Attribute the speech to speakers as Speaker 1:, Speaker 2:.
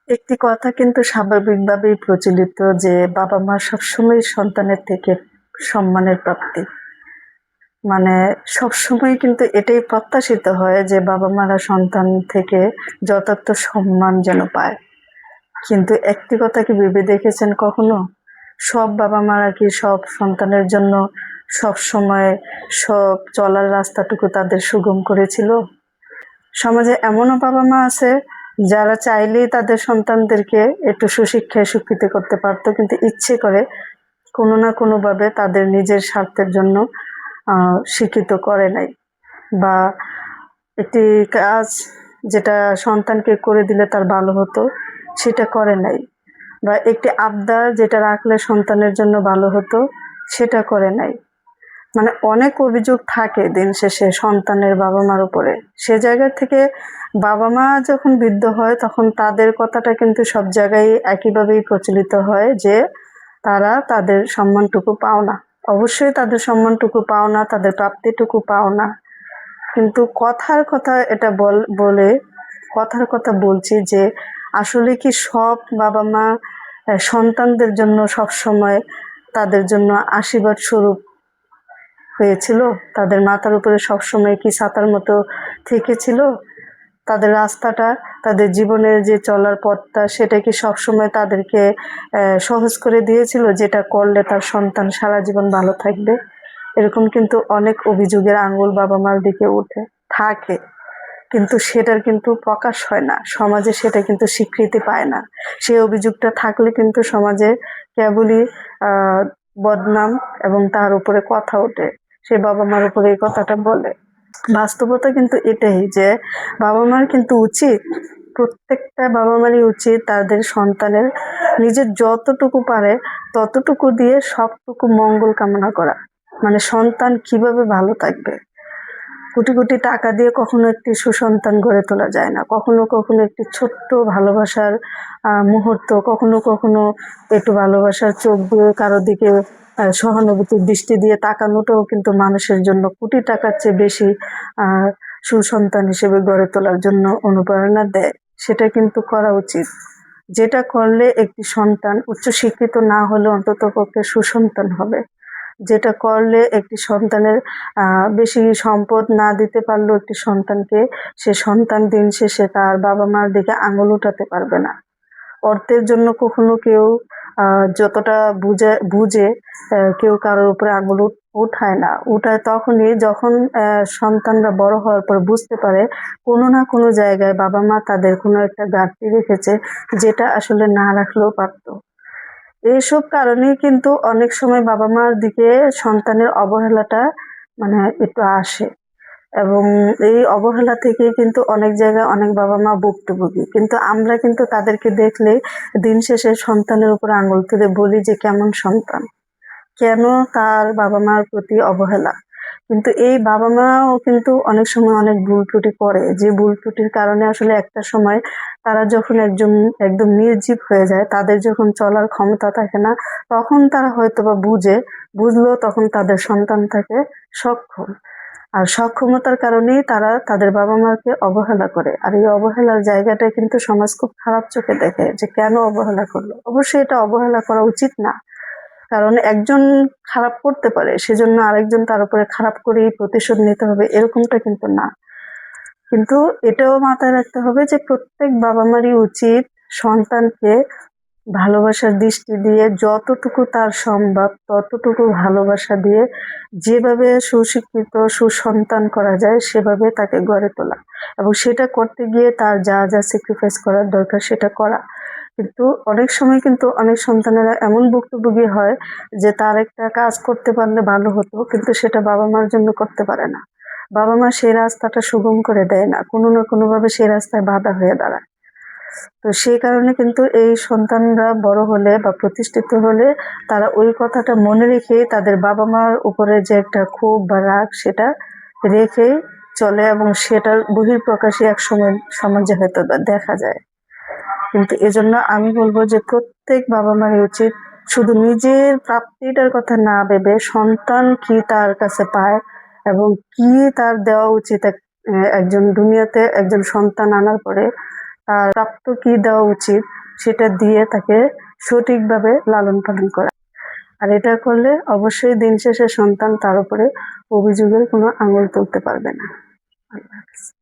Speaker 1: একটি কথা কিন্তু স্বাভাবিকভাবেই প্রচলিত যে বাবা মা সবসময় সন্তানের থেকে সম্মানের প্রাপ্তি। মানে সবসময় কিন্তু এটাই প্রত্যাশিত হয় যে বাবা মারা সন্তান থেকে যথার্থ সম্মান যেন পায়। কিন্তু একটি কথা কি ভেবে দেখেছেন কখনো? সব বাবা মারা কি সব সন্তানের জন্য সব সময় সব চলার রাস্তাটুকু তাদের সুগম করেছিল? সমাজে এমনও বাবা মা আছে যারা চাইলেই তাদের সন্তানদেরকে একটু সুশিক্ষায় শিক্ষিত করতে পারতো, কিন্তু ইচ্ছে করে কোনো না কোনোভাবে তাদের নিজের স্বার্থের জন্য শিক্ষিত করে নাই, বা একটি কাজ যেটা সন্তানকে করে দিলে তার ভালো হতো সেটা করে নাই, বা একটি আবদার যেটা রাখলে সন্তানের জন্য ভালো হতো সেটা করে নাই। মানে অনেক অভিযোগ থাকে দিন শেষে সন্তানের বাবা মার উপরে। সে জায়গা থেকে বাবা মা যখন বৃদ্ধ হয় তখন তাদের কথাটা কিন্তু সব জায়গায় একইভাবেই প্রচলিত হয় যে তারা তাদের সম্মানটুকু পাও না। অবশ্যই তাদের সম্মানটুকু পাও না, তাদের প্রাপ্তিটুকু পাও না। কিন্তু কথার কথা এটা বলে কথার কথা বলছি যে আসলে কি সব বাবা মা সন্তানদের জন্য সব সময় তাদের জন্য আশীর্বাদ স্বরূপ হয়েছিল? তাদের মাথার উপরে সবসময় কি ছাতার মতো থেকেছিল? তাদের রাস্তাটা, তাদের জীবনের যে চলার পথটা সেটা কি সবসময় তাদেরকে সহজ করে দিয়েছিল, যেটা করলে তার সন্তান সারা জীবন ভালো থাকবে? এরকম কিন্তু অনেক অভিযোগের আঙুল বাবা মার দিকে উঠে থাকে, কিন্তু সেটার কিন্তু প্রকাশ হয় না সমাজে, সেটা কিন্তু স্বীকৃতি পায় না। সেই অভিযোগটা থাকলে কিন্তু সমাজে কেবলই বদনাম এবং তার উপরে কথা ওঠে, সে বাবা মার উপরে এই কথাটা বলে। বাস্তবতা কিন্তু এটাই যে বাবা মার কিন্তু উচিত, প্রত্যেকটা বাবা মারই উচিত তাদের সন্তানের নিজের যতটুকু পারে ততটুকু দিয়ে সবটুকু মঙ্গল কামনা করা। মানে সন্তান কিভাবে ভালো থাকবে, কোটি কোটি টাকা দিয়ে কখনো একটি সুসন্তান গড়ে তোলা যায় না। কখনো কখনো একটি ছোট্ট ভালোবাসার মুহূর্ত, কখনো কখনো একটু ভালোবাসার চোখ দিয়ে কারো দিকে সহানুভূতির দৃষ্টি দিয়ে তাকানোটাও কিন্তু মানুষের জন্য কোটি টাকার চেয়ে বেশি সুসন্তান হিসেবে গড়ে তোলার জন্য অনুপ্রেরণা দেয়। সেটা কিন্তু করা উচিত, যেটা করলে একটি সন্তান উচ্চশিক্ষিত না হলে অন্তত পক্ষে সুসন্তান হবে। যেটা করলে একটি সন্তানের বেশি সম্পদ না দিতে পারলেও একটি সন্তানকে, সে সন্তান দিন শেষে তার বাবা মার দিকে আঙুল উঠাতে পারবে না। অর্থের জন্য কখনো কেউ যতটা বুঝে কেউ কারোর উপরে আঙুল উঠায় না। উঠায় তখনই যখন সন্তানরা বড় হওয়ার পর বুঝতে পারে কোনো না কোনো জায়গায় বাবা মা তাদের কোনো একটা ঘাটতি রেখেছে, যেটা আসলে না রাখলেও পারতো। এইসব কারণেই কিন্তু অনেক সময় বাবা মার দিকে সন্তানের অবহেলাটা মানে একটু আসে, এবং এই অবহেলা থেকে কিন্তু অনেক জায়গায় অনেক বাবা মা ভুক্তভোগী। কিন্তু আমরা কিন্তু তাদেরকে দেখলে দিন শেষে সন্তানের উপর আঙুল তুলে বলি যে কেমন সন্তান, কেন তার বাবা মার প্রতি অবহেলা। কিন্তু এই বাবা মাও কিন্তু অনেক সময় অনেক ভুল ত্রুটি করে, যে ভুল ত্রুটির কারণে আসলে একটা সময় তারা যখন একদম নির্জীব হয়ে যায়, তাদের যখন চলার ক্ষমতা থাকে না, তখন তারা হয়তোবা বুঝলো তখন তাদের সন্তান থাকে সক্ষম। আর সক্ষমতার কারণেই তারা তাদের বাবা মাকে অবহেলা করে। আর এই অবহেলার জায়গাটা কিন্তু সমাজ খুব খারাপ চোখে দেখে যে কেন অবহেলা করলো। অবশ্যই এটা অবহেলা করা উচিত না, কারণ একজন খারাপ করতে পারে সেজন্য আরেকজন তার উপরে খারাপ করেই প্রতিশোধ নিতে হবে, এরকমটা কিন্তু না। কিন্তু এটাও মাথায় রাখতে হবে যে প্রত্যেক বাবা মারই উচিত সন্তানকে ভালোবাসার দৃষ্টি দিয়ে যতটুকু তার সম্ভব ততটুকু ভালোবাসা দিয়ে যেভাবে সুশিক্ষিত সুসন্তান করা যায় সেভাবে তাকে গড়ে তোলা, এবং সেটা করতে গিয়ে তার যা যা স্যাক্রিফাইস করার দরকার সেটা করা। কিন্তু অনেক সময় কিন্তু অনেক সন্তানেরা এমন ভুক্তভোগী হয় যে তার একটা কাজ করতে পারলে ভালো হতো, কিন্তু সেটা বাবা মার জন্য করতে পারে না। বাবা মা সেই রাস্তাটা সুগম করে দেয় না, কোনো না কোনোভাবে সেই রাস্তায় বাধা হয়ে দাঁড়ায়। তো সেই কারণে কিন্তু এই সন্তানরা বড় হলে বা প্রতিষ্ঠিত হলে তারা ওই কথাটা মনে রেখে তাদের বাবা মার উপরে যে একটা ক্ষোভ বা রাগ সেটা রেখেই চলে, এবং সেটার বহিঃপ্রকাশই একসময় সমাজে হয়তো দেখা যায়। কিন্তু এজন্য আমি বলবো যে প্রত্যেক বাবা মায়ের উচিত শুধু নিজের প্রাপ্তিটার কথা না ভেবে সন্তান কি তার কাছে পায় এবং কি তার দেওয়া উচিত একজন দুনিয়াতে একজন সন্তান আনার পরে তার প্রাপ্ত কি দেওয়া উচিত সেটা দিয়ে তাকে সঠিকভাবে লালন পালন করা। আর এটা করলে অবশ্যই দিন শেষে সন্তান তার উপরে অভিযোগের কোনো আঙুল তুলতে পারবে না। আল্লাহ হাফেজ।